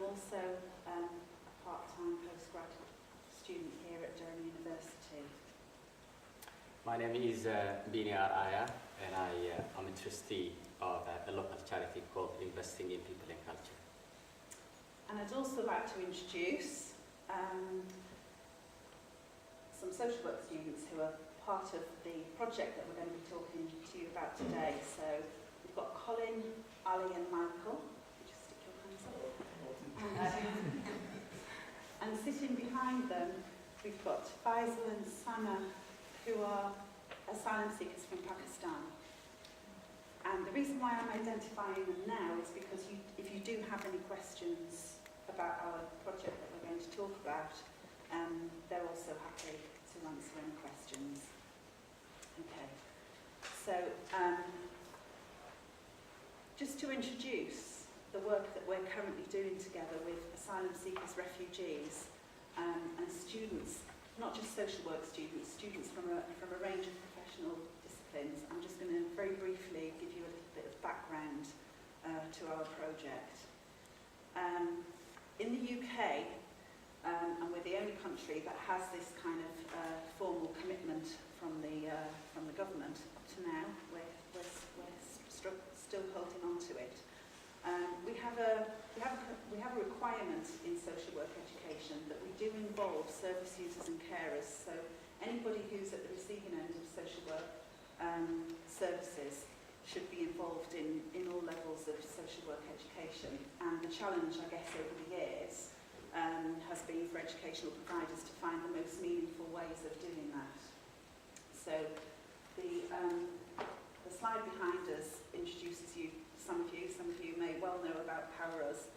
also a part-time postgraduate student here at Durham University. My name is Bini, Aria, and I'm a trustee of a local charity called Investing in People and Culture. And I'd also like to introduce some social work students who are part of the project that we're going to be talking to you about today. So we've got Colin, Ali and Michael. Just stick your hands up. And sitting behind them, we've got Faisal and Sana, who are asylum seekers from Pakistan. And the reason why I'm identifying them now is because if you do have any questions about our project that we're going to talk about, they're also happy to answer any questions. Okay, so just to introduce the work that we're currently doing together with asylum seekers, refugees, and students, not just social work students, students from a range of professional disciplines. I'm just going to very briefly give you a little bit of background to our project. In the UK, and we're the only country that has this kind of formal commitment from the government up to now. We're still holding on to it. We have a requirement in social work education that we do involve service users and carers. So anybody who's at the receiving end of social work services should be involved in all levels of social work education. And the challenge, I guess, over the years has been for educational providers to find the most meaningful ways of doing that. So the slide behind us introduces you, some of you may well know about PowerUs.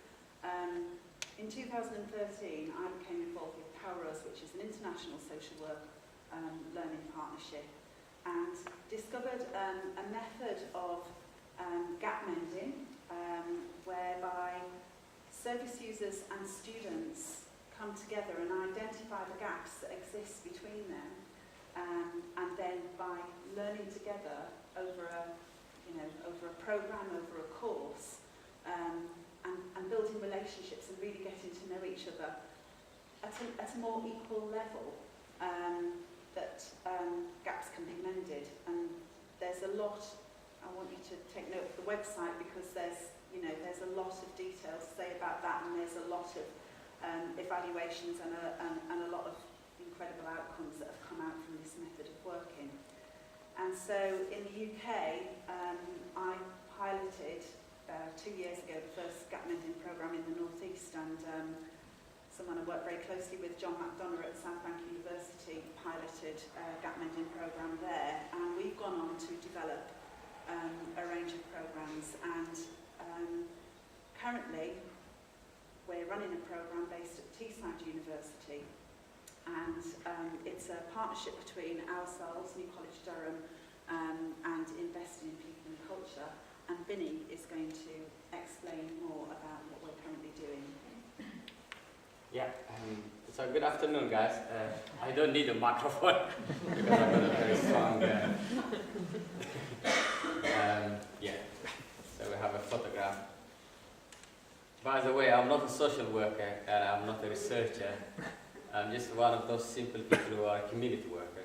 In 2013, I became involved with PowerUs, which is an international social work learning partnership, and discovered a method of gap mending whereby service users and students come together and identify the gaps that exist between them, and then by learning together over a program, over a course, and building relationships and really getting to know each other at a more equal level, that gaps can be mended. And there's a lot. I want you to take note of the website, because there's a lot of details to say about that, and there's a lot of evaluations and a lot of incredible outcomes that have come out from this method of working. And so in the UK, I piloted 2 years ago the first gap mending programme in the North East, and someone I worked very closely with, John McDonough at Southbank University, piloted a gap mending programme there, and we've gone on to develop a range of programmes, and currently we're running a programme based at Teesside University, and it's a partnership between ourselves, New College Durham, and Investing in People and Culture, and Bini is going to explain more about what we're currently doing. Yeah, so good afternoon, guys. I don't need a microphone because I've got a very strong... yeah, so we have a photograph. By the way, I'm not a social worker and I'm not a researcher. I'm just one of those simple people who are a community worker.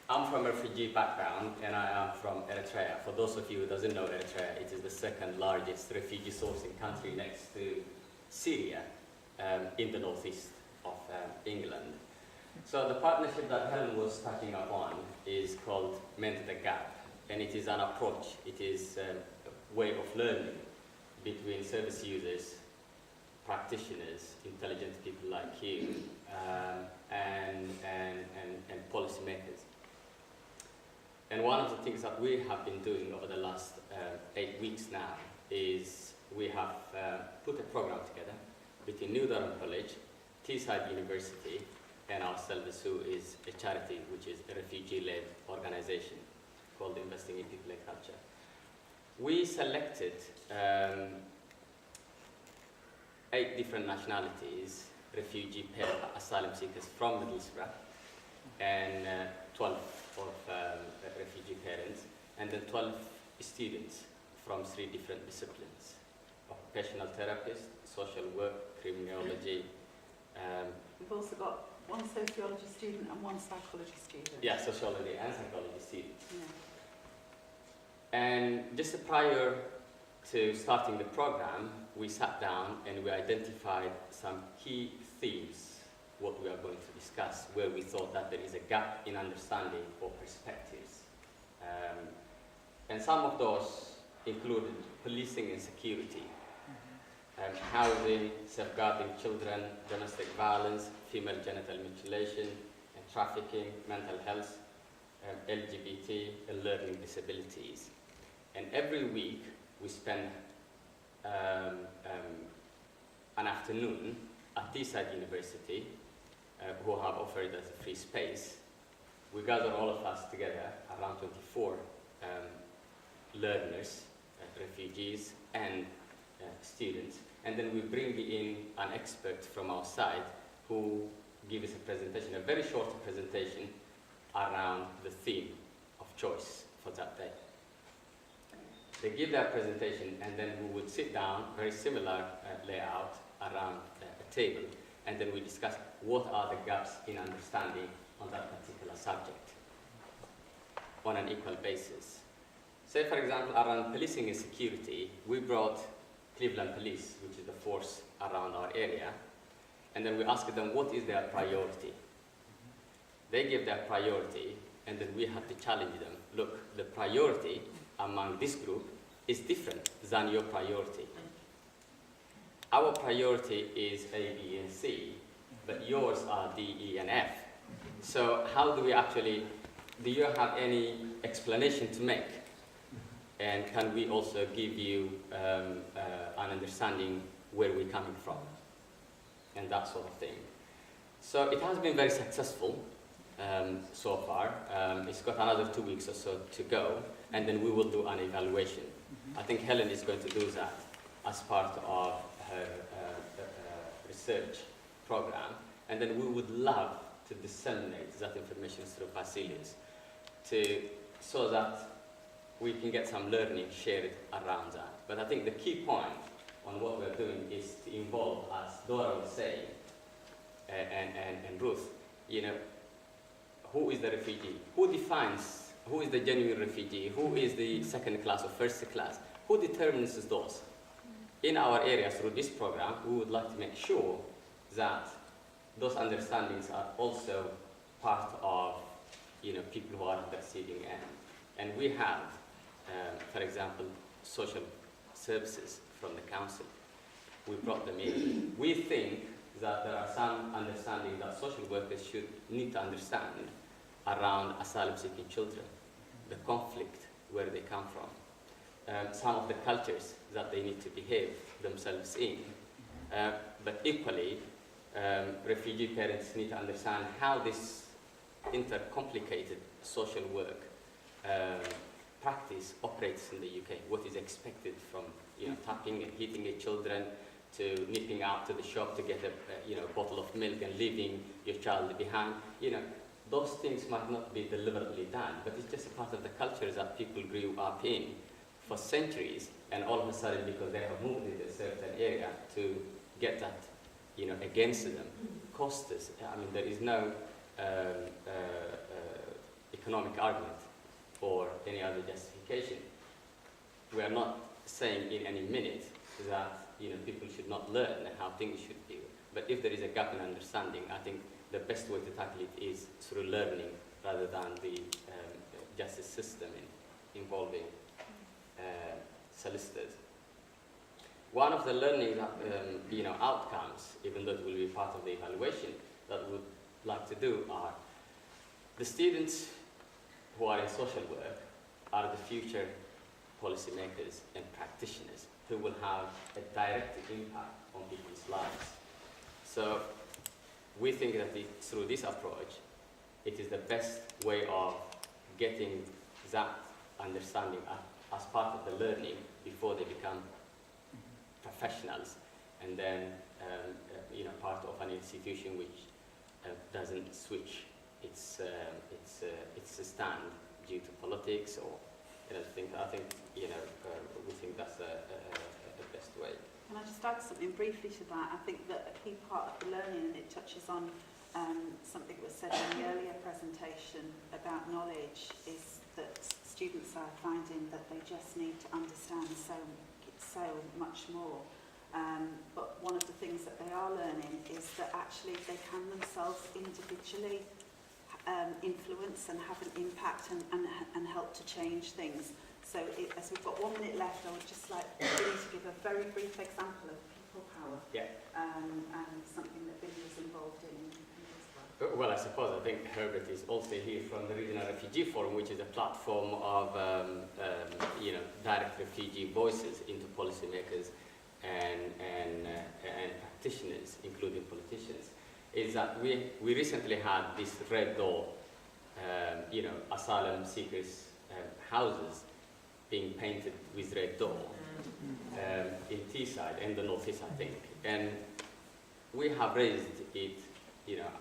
I'm from a refugee background, and I am from Eritrea. For those of you who doesn't know Eritrea, it is the second largest refugee sourcing country next to Syria, in the northeast of England. So the partnership that Helen was touching upon is called Mend the Gap, and it is an approach. It is a way of learning between service users, practitioners, intelligent people like you, and policymakers. And one of the things that we have been doing over the last 8 weeks now is we have put a program together between New Durham College, Teesside University, and ourselves, who is a charity which is a refugee-led organization called Investing in People and Culture. We selected 8 different nationalities, refugee asylum seekers from Middlesbrough, and 12 of refugee parents, and then 12 students from 3 different disciplines of occupational therapist, social work, criminology. We've also got one sociology student and one psychology student. Yeah, sociology and psychology students. Yeah. And just prior to starting the program, we sat down and we identified some key themes, what we are going to discuss, where we thought that there is a gap in understanding or perspectives. And some of those included policing and security, housing, safeguarding children, domestic violence, female genital mutilation and trafficking, mental health, LGBT, and learning disabilities. And every week we spend an afternoon at Teesside University, who have offered us a free space. We gather all of us together, around 24 learners, refugees, and students, and then we bring in an expert from our side who gives us a presentation, a very short presentation around the theme of choice for that day. They give their presentation, and then we would sit down, very similar layout, around a table, and then we discuss what are the gaps in understanding on that particular subject on an equal basis. Say, for example, around policing and security, we brought Cleveland Police, which is the force around our area, and then we asked them what is their priority. They give their priority, and then we had to challenge them. Look, the priority among this group is different than your priority. Our priority is A, B, and C, but yours are D, E, and F. So how do we actually, do you have any explanation to make? And can we also give you an understanding where we're coming from? And that sort of thing. So it has been very successful so far. It's got another 2 weeks or so to go, and then we will do an evaluation. I think Helen is going to do that as part of her research program, and then we would love to disseminate that information through facilities so that we can get some learning shared around that. But I think the key point on what we're doing is to involve, as Dora was saying, and Ruth, you know, who is the refugee? Who defines who is the genuine refugee? Who is the second class or first class? Who determines those? In our area, through this program, we would like to make sure that those understandings are also part of, you know, people who are on the receiving end. And we have, for example, social services from the council. We brought them in. We think that there are some understanding that social workers should need to understand around asylum-seeking children, the conflict where they come from, some of the cultures that they need to behave themselves in. But equally, refugee parents need to understand how this intercomplicated social work practice operates in the UK, what is expected from, you know, tapping and hitting your children, to nipping out to the shop to get a bottle of milk and leaving your child behind. You know, those things might not be deliberately done, but it's just a part of the culture that people grew up in for centuries, and all of a sudden, because they have moved into a certain area, to get that, you know, against them, cost us. I mean, there is no economic argument or any other justification. We are not saying in any minute that, you know, people should not learn how things should be. But if there is a gap in understanding, I think the best way to tackle it is through learning rather than the justice system involving solicitors. One of the learning outcomes, even though it will be part of the evaluation, that we would like to do are the students who are in social work are the future policymakers and practitioners who will have a direct impact on people's lives. So we think that through this approach, it is the best way of getting that understanding as part of the learning before they become professionals, and then part of an institution which doesn't switch its stand due to politics or things. I think we think that's the best way. Can I just add something briefly to that? I think that a key part of the learning, and it touches on something that was said in the earlier presentation about knowledge, is that students are finding that they just need to understand so much more. But one of the things that they are learning is that actually they can themselves individually influence and have an impact and help to change things. So as we've got 1 minute left, I would just like Bini to give a very brief example of people power, and something that Bini was involved in as well. Well, I suppose I think Herbert is also here from the Regional Refugee Forum, which is a platform of direct refugee voices into policymakers and practitioners, including politicians. Is that we recently had this red door, asylum seekers' houses being painted with red door in Teesside, in the northeast, I think. And we have raised it,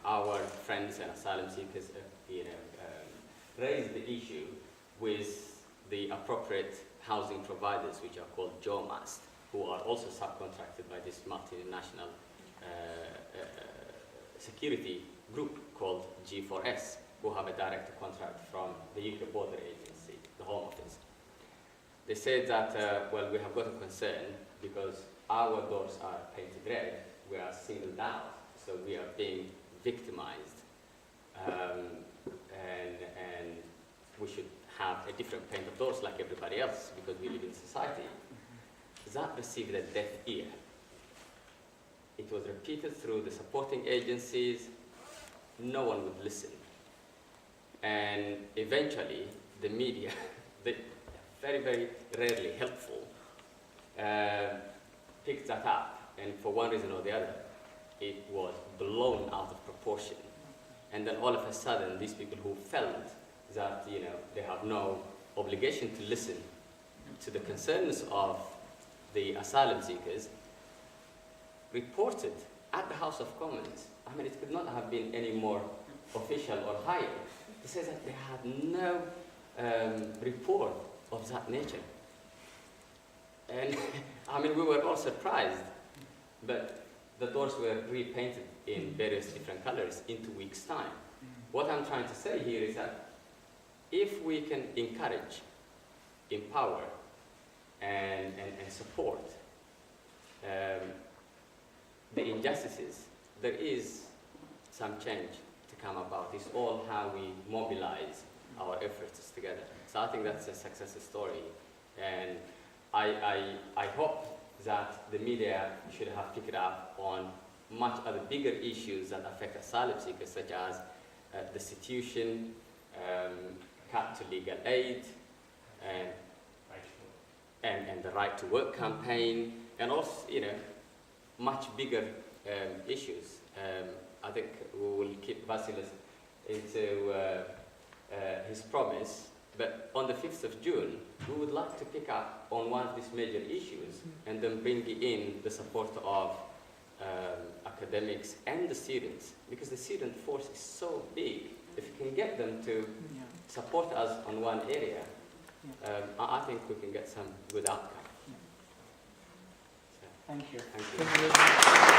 our friends and asylum seekers, raised the issue with the appropriate housing providers, which are called JOMAST, who are also subcontracted by this multinational security group called G4S, who have a direct contract from the UK Border Agency, the Home Office. They said that, we have got a concern because our doors are painted red, we are singled out, so we are being victimized, and we should have a different paint of doors like everybody else because we live in society. That received a deaf ear. It was repeated through the supporting agencies. No one would listen. And eventually, the media, they very, very rarely helpful, picked that up. And for one reason or the other, it was blown out of proportion. And then all of a sudden, these people who felt that they have no obligation to listen to the concerns of the asylum seekers, reported at the House of Commons. I mean, it could not have been any more official or higher. It says that they had no report of that nature. And I mean, we were all surprised, but the doors were repainted in various different colors in 2 weeks' time. What I'm trying to say here is that if we can encourage, empower, and support the injustices, there is some change to come about. It's all how we mobilize our efforts together. So I think that's a success story. And I hope that the media should have picked up on much other bigger issues that affect asylum seekers, such as destitution, cut to legal aid, and the right to work campaign, and also, much bigger issues. I think we will keep Vasilis into his promise, but on the 5th of June, we would like to pick up on one of these major issues and then bring in the support of academics and the students, because the student force is so big. If you can get them to support us on one area, I think we can get some good outcome. So, Thank you. Thank you.